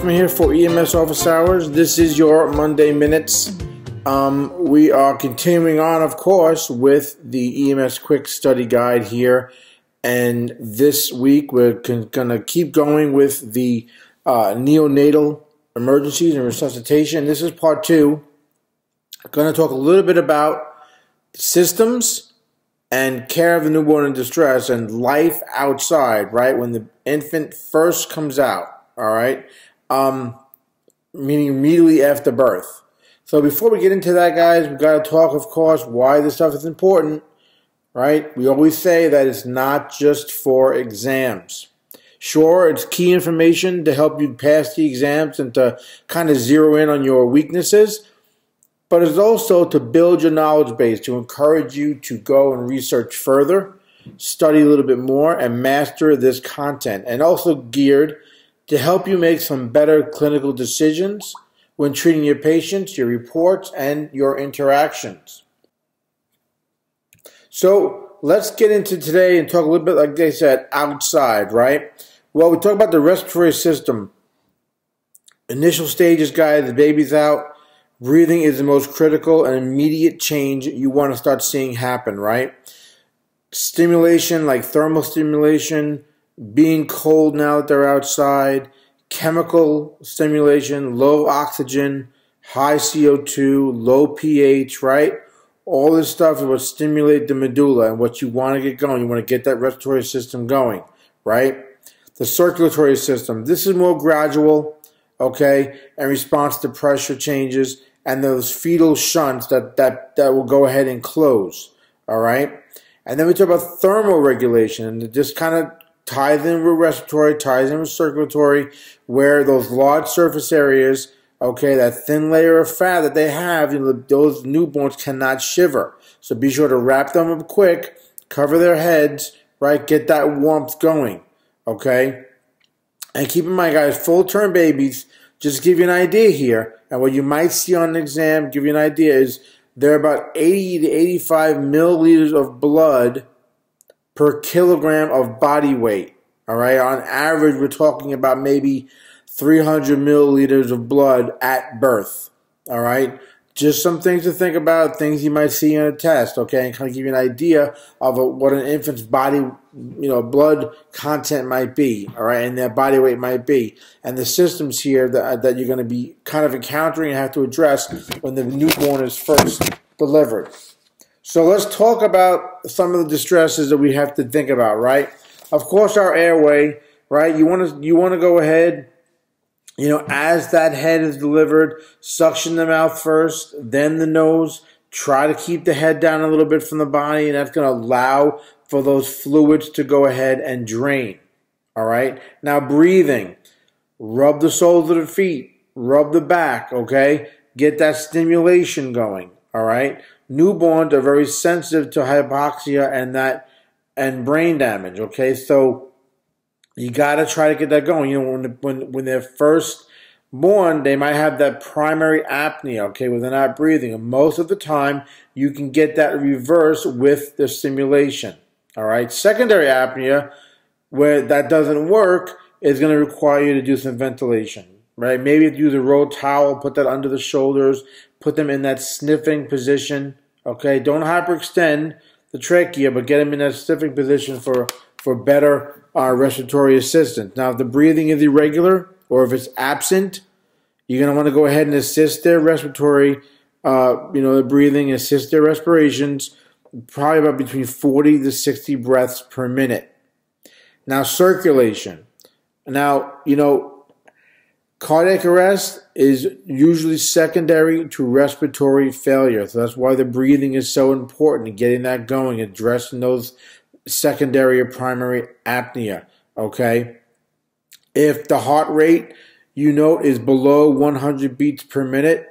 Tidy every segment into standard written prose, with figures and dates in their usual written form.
I'm here for EMS Office Hours. This is your Monday Minutes. We are continuing on, of course, with the EMS Quick Study Guide here. And this week we're going to keep going with the neonatal emergencies and resuscitation. This is part 2. I'm going to talk a little bit about systems and care of the newborn in distress and life outside, right, when the infant first comes out, all right, meaning immediately after birth. So before we get into that, guys, we've got to talk, of course, why this stuff is important, right? We always say that it's not just for exams. Sure, it's key information to help you pass the exams and to kind of zero in on your weaknesses, but it's also to build your knowledge base, to encourage you to go and research further, study a little bit more, and master this content, and also geared to help you make some better clinical decisions when treating your patients, your reports, and your interactions. So let's get into today and talk a little bit, like they said, outside, right? Well, we talk about the respiratory system. Initial stages, guys, the baby's out. Breathing is the most critical and immediate change you want to start seeing happen, right? Stimulation, like thermal stimulation, being cold now that they're outside, chemical stimulation, low oxygen, high CO2, low pH, right? All this stuff will stimulate the medulla and what you want to get going. You want to get that respiratory system going, right? The circulatory system, this is more gradual, okay, in response to pressure changes and those fetal shunts that will go ahead and close, all right? And then we talk about thermal regulation, and this kind of ties in with respiratory, ties in with circulatory, where those large surface areas, okay, that thin layer of fat that they have, you know, those newborns cannot shiver. So be sure to wrap them up quick, cover their heads, right, get that warmth going, okay? And keep in mind, guys, full-term babies, just to give you an idea here, and what you might see on the exam, give you an idea, is they're about 80 to 85 milliliters of blood per kilogram of body weight, all right? On average, we're talking about maybe 300 milliliters of blood at birth, all right? Just some things to think about, things you might see in a test, okay, and kind of give you an idea of what an infant's body, you know, blood content might be, all right, and their body weight might be, and the systems here that you're going to be kind of encountering and have to address when the newborn is first delivered. So let's talk about some of the distresses that we have to think about, right? Of course, our airway, right? You want to go ahead, you know, as that head is delivered, suction the mouth first, then the nose. Try to keep the head down a little bit from the body, and that's going to allow for those fluids to go ahead and drain. All right? Now, breathing. Rub the soles of the feet. Rub the back, okay? Get that stimulation going, all right? Newborns are very sensitive to hypoxia and brain damage, okay? So you got to try to get that going. You know, when they're first born, they might have that primary apnea, okay, where they're not breathing. And most of the time, you can get that reversed with the stimulation, all right? Secondary apnea, where that doesn't work, is going to require you to do some ventilation, right? Maybe use a rolled towel, put that under the shoulders, put them in that sniffing position, okay? Don't hyperextend the trachea, but get them in that sniffing position for better respiratory assistance. Now, if the breathing is irregular or if it's absent, you're going to want to go ahead and assist their respiratory, the breathing, assist their respirations, probably about between 40 to 60 breaths per minute. Now, circulation. Now, you know, cardiac arrest is usually secondary to respiratory failure. So that's why the breathing is so important, getting that going, addressing those secondary or primary apnea, okay? If the heart rate, you note, is below 100 beats per minute,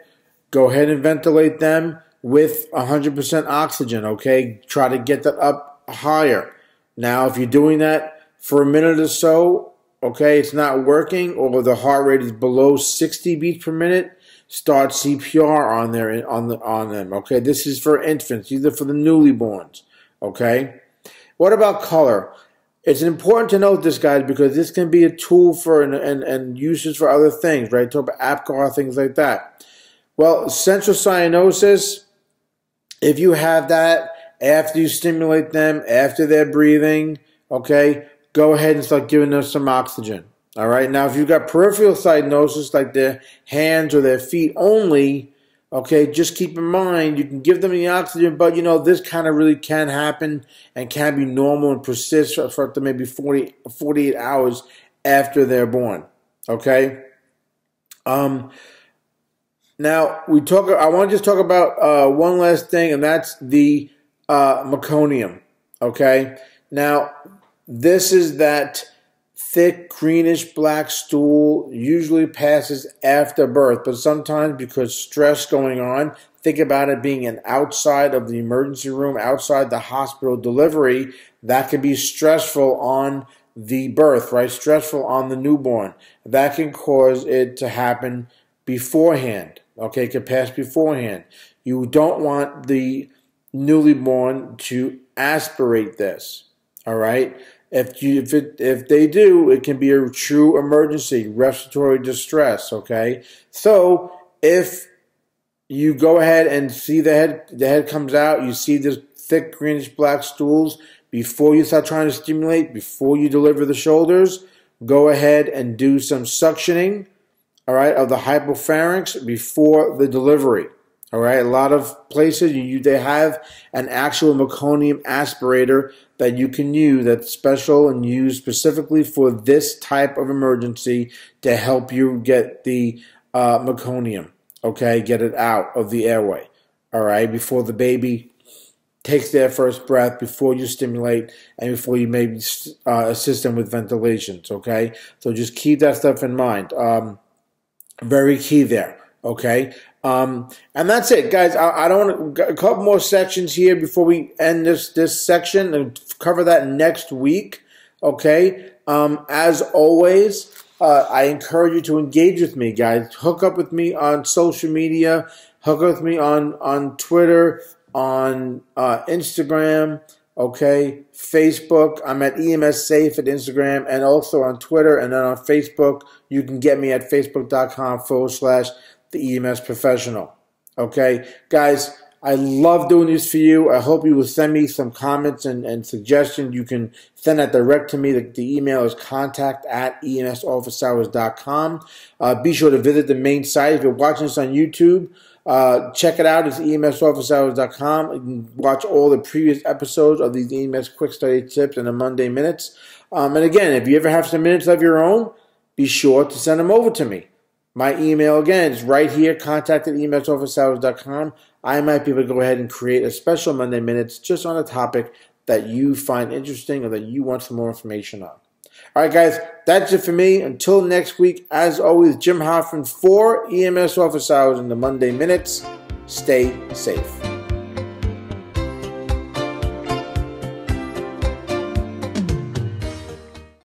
go ahead and ventilate them with 100% oxygen, okay? Try to get that up higher. Now, if you're doing that for a minute or so, okay, it's not working, or the heart rate is below 60 beats per minute, start CPR on them, okay? This is for infants, these are for the newly borns, okay? What about color? It's important to note this, guys, because this can be a tool for and uses for other things, right? Talk about Apgar, things like that. Well, central cyanosis, if you have that after you stimulate them, after they're breathing, okay, go ahead and start giving them some oxygen. All right. Now, if you've got peripheral cyanosis, like their hands or their feet only, okay, just keep in mind you can give them the oxygen, but you know this kind of really can happen and can be normal and persist for up to maybe 48 hours after they're born. Okay. Now I want to just talk about one last thing, and that's the meconium. Okay. Now this is that thick greenish black stool, usually passes after birth, but sometimes because stress going on, think about it being an outside of the emergency room, outside the hospital delivery, that can be stressful on the birth, right? Stressful on the newborn. That can cause it to happen beforehand, okay? It can pass beforehand. You don't want the newly born to aspirate this, all right? If they do, it can be a true emergency, respiratory distress, okay? So if you go ahead and see the head comes out, you see this thick greenish black stools, before you start trying to stimulate, before you deliver the shoulders, go ahead and do some suctioning, all right, of the hypopharynx before the delivery. All right, a lot of places they have an actual meconium aspirator that you can use that's special and used specifically for this type of emergency to help you get the meconium, okay, get it out of the airway, all right, before the baby takes their first breath, before you stimulate, and before you maybe assist them with ventilations, okay? So just keep that stuff in mind. Very key there, okay? And that's it, guys. I don't want a couple more sections here before we end this section and cover that next week. Okay. As always, I encourage you to engage with me, guys. Hook up with me on social media. Hook up with me on Twitter, on Instagram. Okay, Facebook. I'm at EMS Safe at Instagram and also on Twitter, and then on Facebook, you can get me at facebook.com/the EMS Professional. Okay, guys, I love doing this for you. I hope you will send me some comments and suggestions. You can send that direct to me. The email is contact@emsofficehours.com. Be sure to visit the main site. If you're watching this on YouTube, check it out. It's emsofficehours.com. You can watch all the previous episodes of these EMS Quick Study Tips and the Monday Minutes. And again, if you ever have some minutes of your own, be sure to send them over to me. My email, again, is right here, contact@emsofficehours.com. I might be able to go ahead and create a special Monday Minutes just on a topic that you find interesting or that you want some more information on. All right, guys, that's it for me. Until next week, as always, Jim Hoffman for EMS Office Hours in the Monday Minutes. Stay safe.